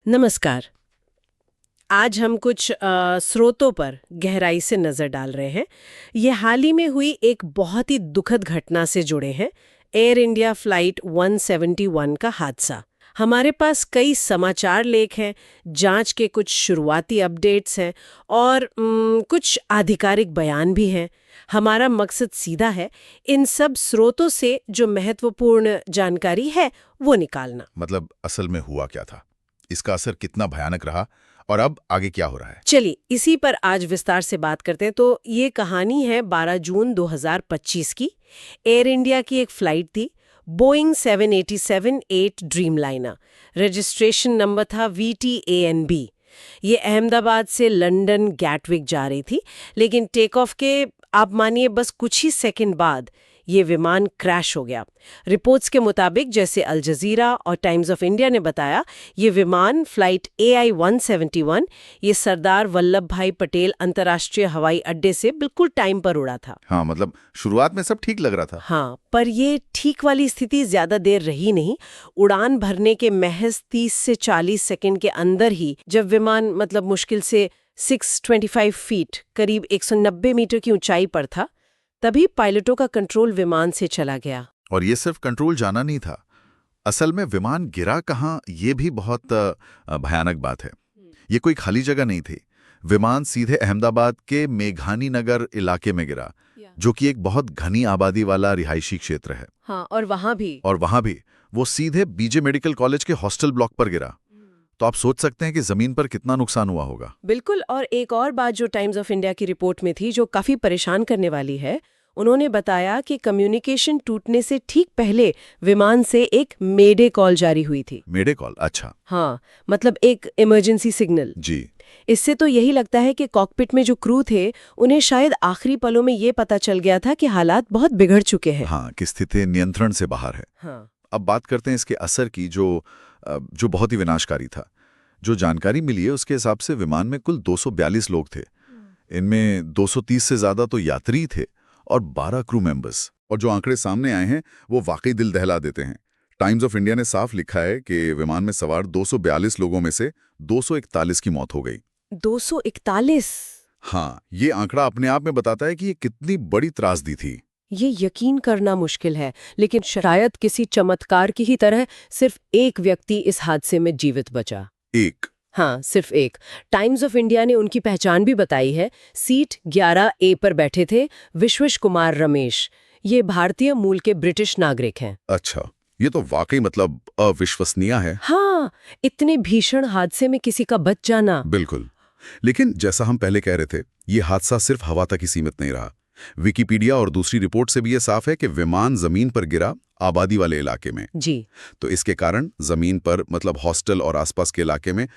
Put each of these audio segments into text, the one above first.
नमस्कार। आज हम कुछ स्रोतों पर गहराई से नज़र डाल रहे हैं। ये हाल ही में हुई एक बहुत ही दुखद घटना से जुड़े हैं, एयर इंडिया फ्लाइट 171 का हादसा। हमारे पास कई समाचार लेख हैं, जांच के कुछ शुरुआती अपडेट्स हैं और कुछ आधिकारिक बयान भी हैं। हमारा मकसद सीधा है, इन सब स्रोतों से जो महत्वपूर्ण जानकारी है वो निकालना। मतलब असल में हुआ क्या था, इसका असर कितना भयानक रहा और अब आगे क्या हो रहा है। चलिए इसी पर आज विस्तार से बात करते हैं। तो ये कहानी है 12 जून 2025 की। एयर इंडिया की एक फ्लाइट थी, बोइंग 787-8 ड्रीमलाइनर। रजिस्ट्रेशन नंबर था VTANB। ये अहमदाबाद से लंदन गैटविक जा रही थी, लेकिन टेक ऑफ के आप मानिए बस कुछ ही सेकंड बाद ये विमान क्रैश हो गया। रिपोर्ट्स के मुताबिक, जैसे अल जजीरा और टाइम्स ऑफ इंडिया ने बताया, ये विमान फ्लाइट AI 171 ये सरदार वल्लभ भाई पटेल अंतर्राष्ट्रीय हवाई अड्डे से बिल्कुल टाइम पर उड़ा था। हाँ, मतलब शुरुआत में सब ठीक लग रहा था। हाँ, पर ये ठीक वाली स्थिति ज्यादा देर रही नहीं। उड़ान भरने के महज 30 से 40 सेकंड के अंदर ही, जब विमान मुश्किल से 625 फीट करीब 190 मीटर की ऊंचाई पर था, तभी पायलटों का कंट्रोल विमान से चला गया। और ये सिर्फ कंट्रोल जाना नहीं था, असल में विमान गिरा कहाँ, ये भी बहुत भयानक बात है। ये कोई खाली जगह नहीं थी। विमान सीधे अहमदाबाद के मेघानी नगर इलाके में गिरा, जो कि एक बहुत घनी आबादी वाला रिहायशी क्षेत्र है। हाँ, और वहां भी वो सीधे बीजे मेडिकल कॉलेज के हॉस्टल ब्लॉक पर गिरा। तो आप सोच सकते हैं कि जमीन पर कितना नुकसान हुआ होगा। बिल्कुल। और एक और बात जो टाइम्स ऑफ इंडिया की रिपोर्ट में थी, जो काफी परेशान करने वाली है, उन्होंने बताया कि कम्युनिकेशन टूटने से ठीक पहले विमान से एक मेडे कॉल जारी हुई थी। मेडे कॉल? अच्छा। हाँ, मतलब एक इमरजेंसी सिग्नल। जी। इससे तो यही लगता है कि कॉकपिट में जो क्रू थे, उन्हें शायद आखिरी पलों में ये पता चल गया था कि हालात बहुत बिगड़ चुके हैं। हाँ, कि स्थिति नियंत्रण से बाहर है। हाँ। अब बात करते हैं इसके असर की, जो बहुत ही विनाशकारी था। जो जानकारी मिली है उसके हिसाब से विमान में कुल 242 लोग थे। इनमें 230 से ज्यादा तो यात्री थे और 12 क्रू मेंबर्स। और जो आंकड़े सामने आए हैं वो वाकई दिल दहला देते हैं। टाइम्स ऑफ इंडिया ने साफ लिखा है कि विमान में सवार 242 लोगों में से 241 की मौत हो गई। 241? हाँ, ये आंकड़ा अपने आप में बताता है कि ये कितनी बड़ी त्रासदी थी। ये यकीन करना मुश्किल है, लेकिन शायद किसी चमत्कार की ही तरह सिर्फ एक व्यक्ति इस हादसे में जीवित बचा। एक? हाँ, सिर्फ एक। टाइम्स ऑफ इंडिया ने उनकी पहचान भी बताई है। सीट 11A पर बैठे थे विश्वेश कुमार रमेश। ये भारतीय मूल के ब्रिटिश नागरिक हैं। अच्छा, ये तो वाकई अविश्वसनीय है। हाँ, इतने भीषण हादसे में किसी का बच जाना। बिल्कुल। लेकिन जैसा हम पहले कह रहे थे, ये हादसा सिर्फ हवा तक ही सीमित नहीं रहा। विकिपीडिया और दूसरी रिपोर्ट से भी ये साफ है कि विमान जमीन पर गिरा, आबादी वाले इलाके में। जी। तो इसके कारण जमीन पर हॉस्टल और आसपास के इलाके में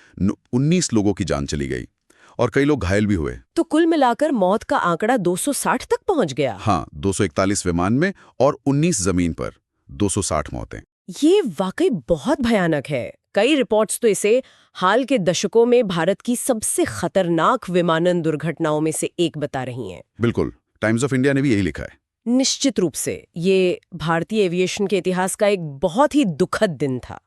19 लोगों की जान चली गई और कई लोग घायल भी हुए। तो कुल मिलाकर मौत का आंकड़ा 260 तक पहुंच गया। हाँ, 241 विमान में और 19 जमीन पर, 260 मौतें। ये वाकई बहुत भयानक है। कई रिपोर्ट्स तो इसे हाल के दशकों में भारत की सबसे खतरनाक विमानन दुर्घटनाओं में से एक बता रही हैं। बिल्कुल, टाइम्स ऑफ इंडिया ने भी यही लिखा है। निश्चित रूप से ये भारतीय एविएशन के इतिहास का एक बहुत ही दुखद दिन था।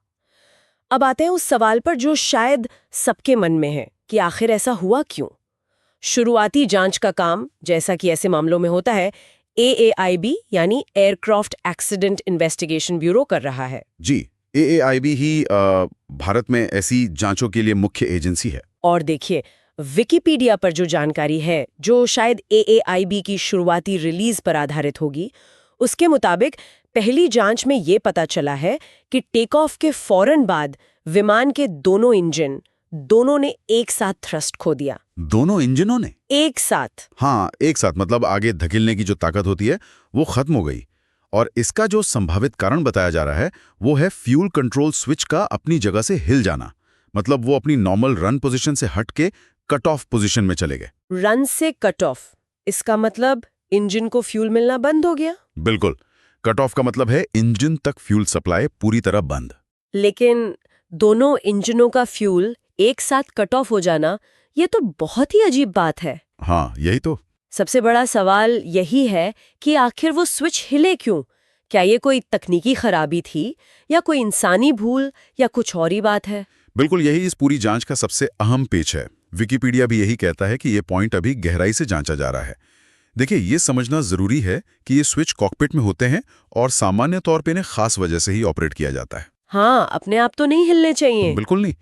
अब आते हैं उस सवाल पर जो शायद सबके मन में है कि आखिर ऐसा हुआ क्यों। शुरुआती जांच का काम, जैसा कि ऐसे मामलों में होता है, AAIB यानी एयरक्राफ्ट एक्सीडेंट इन्वेस्टिगेशन ब्यूरो कर रहा है। जी, AAIB ही भारत में ऐसी जांचों के लिए मुख्य एजेंसी है। और देखिए, विकिपीडिया पर जो जानकारी है, जो शायद AAIB की शुरुआती रिलीज पर आधारित होगी, उसके मुताबिक पहली जांच में ये पता चला है कि टेक ऑफ के फौरन बाद विमान के दोनों ने एक साथ थ्रस्ट खो दिया। दोनों इंजनों ने एक साथ? हाँ, एक साथ, मतलब आगे धकेलने की जो ताकत होती है वो खत्म हो गई। और इसका जो संभावित कारण बताया जा रहा है वो है फ्यूल कंट्रोल स्विच का अपनी जगह से हिल जाना। मतलब वो अपनी नॉर्मल रन पोजीशन से हट के कट ऑफ पोजीशन में चले गए। रन से कट ऑफ, इसका मतलब इंजन को फ्यूल मिलना बंद हो गया? बिल्कुल, कट ऑफ का मतलब है इंजन तक फ्यूल सप्लाई पूरी तरह बंद। लेकिन दोनों इंजनों का फ्यूल एक साथ कट ऑफ हो जाना, ये तो बहुत ही अजीब बात है। हाँ, यही तो सबसे बड़ा सवाल यही है कि आखिर वो स्विच हिले क्यों? क्या ये कोई तकनीकी खराबी थी, या कोई इंसानी भूल, या कुछ और ही बात है? बिल्कुल यही इस पूरी जांच का सबसे अहम पेच है। विकिपीडिया भी यही कहता है कि ये पॉइंट अभी गहराई से जांचा जा रहा है। देखिए, ये समझना जरूरी है कि ये स्विच कॉकपिट में होते हैं और सामान्य तौर पे इन्हें खास वजह से ही ऑपरेट किया जाता है। हाँ, अपने आप तो नहीं हिलने चाहिए। बिल्कुल नहीं।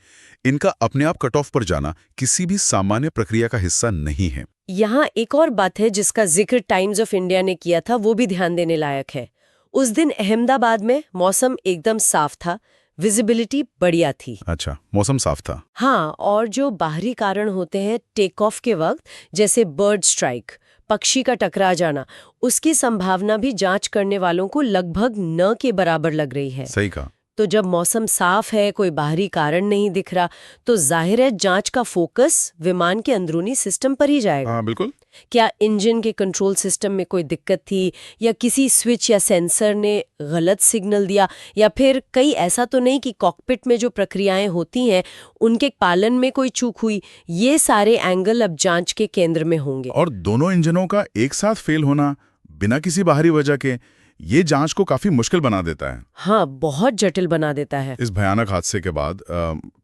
इनका अपने आप कट ऑफ पर जाना किसी भी सामान्य प्रक्रिया का हिस्सा नहीं है। यहाँ एक और बात है जिसका जिक्र टाइम्स ऑफ इंडिया ने किया था, वो भी ध्यान देने लायक है। उस दिन अहमदाबाद में मौसम एकदम साफ था, विजिबिलिटी बढ़िया थी। अच्छा, मौसम साफ था। हाँ, और जो बाहरी कारण होते हैं टेक ऑफ के वक्त, जैसे बर्ड स्ट्राइक, पक्षी का टकरा जाना, उसकी संभावना भी जांच करने वालों को लगभग न के बराबर लग रही है। सही कहा। तो जब मौसम साफ है, कोई बाहरी कारण नहीं दिख रहा, तो जाहिर है जांच का फोकस विमान के अंदरूनी सिस्टम पर ही जाएगा। हाँ, बिल्कुल। क्या इंजन के कंट्रोल सिस्टम में कोई दिक्कत थी, या किसी स्विच या सेंसर ने गलत सिग्नल दिया, या फिर कहीं ऐसा तो नहीं कि कॉकपिट में जो प्रक्रियाएं होती हैं उनके पालन में कोई चूक हुई। ये सारे एंगल अब जांच के केंद्र में होंगे। और दोनों इंजनों का एक साथ फेल होना बिना किसी बाहरी वजह के, ये जांच को काफी मुश्किल बना देता है। हाँ, बहुत जटिल बना देता है। इस भयानक हादसे के बाद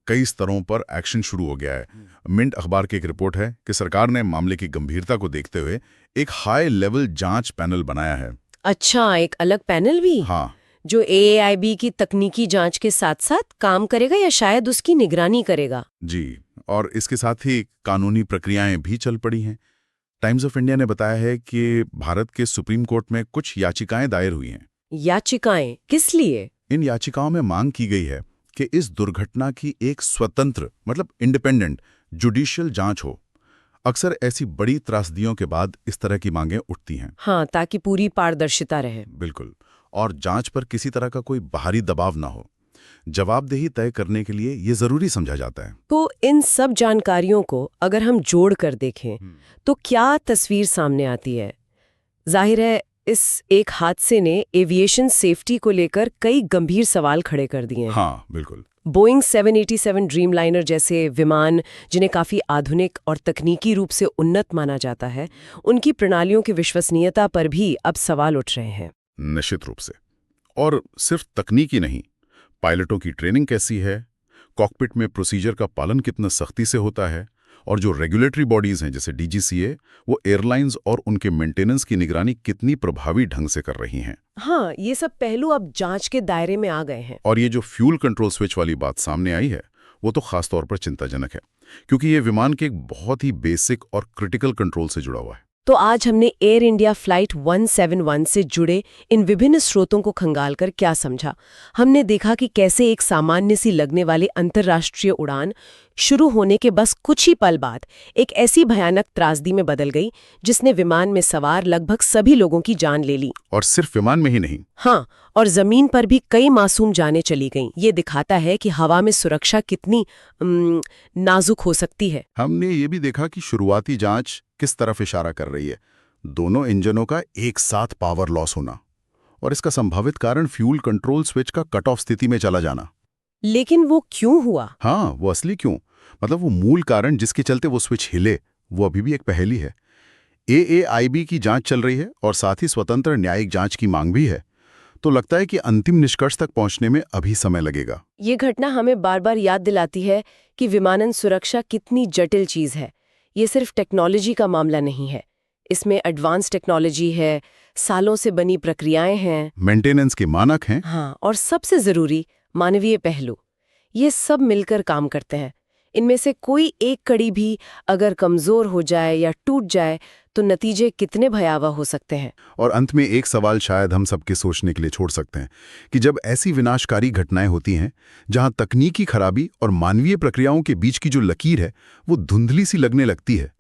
कई स्तरों पर एक्शन शुरू हो गया है। मिंट अखबार की एक रिपोर्ट है कि सरकार ने मामले की गंभीरता को देखते हुए एक हाई लेवल जांच पैनल बनाया है। अच्छा, एक अलग पैनल भी? हाँ, जो AAIB की तकनीकी जांच के साथ साथ काम करेगा या शायद उसकी निगरानी करेगा? जी। और इसके साथ ही कानूनी प्रक्रियाएं भी चल पड़ी हैं। टाइम्स ऑफ इंडिया ने बताया है कि भारत के सुप्रीम कोर्ट में कुछ याचिकाएं दायर हुई हैं। याचिकाएं किस लिए? इन याचिकाओं में मांग की गई है कि इस दुर्घटना की एक स्वतंत्र मतलब इंडिपेंडेंट जुडिशियल जांच हो। अक्सर ऐसी बड़ी त्रासदियों के बाद इस तरह की मांगें उठती हैं। हाँ, ताकि पूरी पारदर्शिता रहे। बिल्कुल। और जांच पर किसी तरह का कोई बाहरी दबाव ना हो। जवाबदेही तय करने के लिए ये जरूरी समझा जाता है। तो इन सब जानकारियों को अगर हम जोड़ कर देखें तो क्या तस्वीर सामने आती है? जाहिर है इस एक हादसे ने एविएशन सेफ्टी को लेकर कई गंभीर सवाल खड़े कर दिए हैं। हाँ, बिल्कुल। बोइंग 787 ड्रीमलाइनर जैसे विमान, जिन्हें काफी आधुनिक और तकनीकी रूप से उन्नत माना जाता है, उनकी प्रणालियों की विश्वसनीयता पर भी अब सवाल उठ रहे हैं। निश्चित रूप से। और सिर्फ तकनीकी नहीं, पायलटों की ट्रेनिंग कैसी है, कॉकपिट में प्रोसीजर का पालन कितना सख्ती से होता है, और जो रेगुलेटरी बॉडीज हैं जैसे DGCA, वो एयरलाइंस और उनके मेंटेनेंस की निगरानी कितनी प्रभावी ढंग से कर रही हैं। हाँ, ये सब पहलू अब जांच के दायरे में आ गए हैं। और ये जो फ्यूल कंट्रोल स्विच वाली बात सामने आई है, वो तो खास तौर पर चिंताजनक है, क्योंकि ये विमान के एक बहुत ही बेसिक और क्रिटिकल कंट्रोल से जुड़ा हुआ है। तो आज हमने एयर इंडिया फ्लाइट 171 से जुड़े इन विभिन्न स्रोतों को खंगालकर क्या समझा? हमने देखा कि कैसे एक सामान्य सी लगने वाली अंतर्राष्ट्रीय उड़ान शुरू होने के बस कुछ ही पल बाद एक ऐसी भयानक त्रासदी में बदल गई जिसने विमान में सवार लगभग सभी लोगों की जान ले ली। और सिर्फ विमान में ही नहीं। हाँ, और जमीन पर भी कई मासूम जानें चली गईं। ये दिखाता है कि हवा में सुरक्षा कितनी नाजुक हो सकती है। हमने ये भी देखा कि शुरुआती जांच किस तरफ इशारा कर रही है। दोनों इंजनों का एक साथ पावर लॉस होना, और इसका संभावित कारण फ्यूल कंट्रोल स्विच का कट ऑफ स्थिति में चला जाना। लेकिन वो क्यों हुआ? हाँ, वो असली क्यों, मतलब वो मूल कारण जिसके चलते वो स्विच हिले, वो अभी भी एक पहेली है। AAIB की जांच चल रही है और साथ ही स्वतंत्र न्यायिक जांच की मांग भी है। तो लगता है कि अंतिम निष्कर्ष तक पहुंचने में अभी समय लगेगा। ये घटना हमें बार बार याद दिलाती है कि विमानन सुरक्षा कितनी जटिल चीज है। ये सिर्फ टेक्नोलॉजी का मामला नहीं है, इसमें एडवांस टेक्नोलॉजी है, सालों से बनी प्रक्रियाएं हैं, मेंटेनेंस के मानक हैं। हाँ, और सबसे जरूरी मानवीय पहलू। ये सब मिलकर काम करते हैं। इनमें से कोई एक कड़ी भी अगर कमजोर हो जाए या टूट जाए तो नतीजे कितने भयावह हो सकते हैं। और अंत में एक सवाल शायद हम सबके सोचने के लिए छोड़ सकते हैं कि जब ऐसी विनाशकारी घटनाएं होती हैं जहां तकनीकी खराबी और मानवीय प्रक्रियाओं के बीच की जो लकीर है वो धुंधली सी लगने लगती है,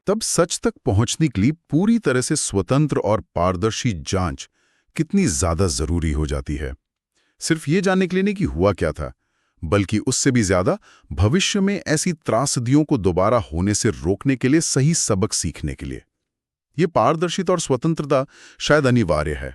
तब सच तक पहुंचने के लिए पूरी तरह से स्वतंत्र और पारदर्शी जांच कितनी ज्यादा जरूरी हो जाती है। सिर्फ ये जानने के लिए नहीं कि हुआ क्या था, बल्कि उससे भी ज्यादा भविष्य में ऐसी त्रासदियों को दोबारा होने से रोकने के लिए सही सबक सीखने के लिए। ये पारदर्शिता और स्वतंत्रता शायद अनिवार्य है।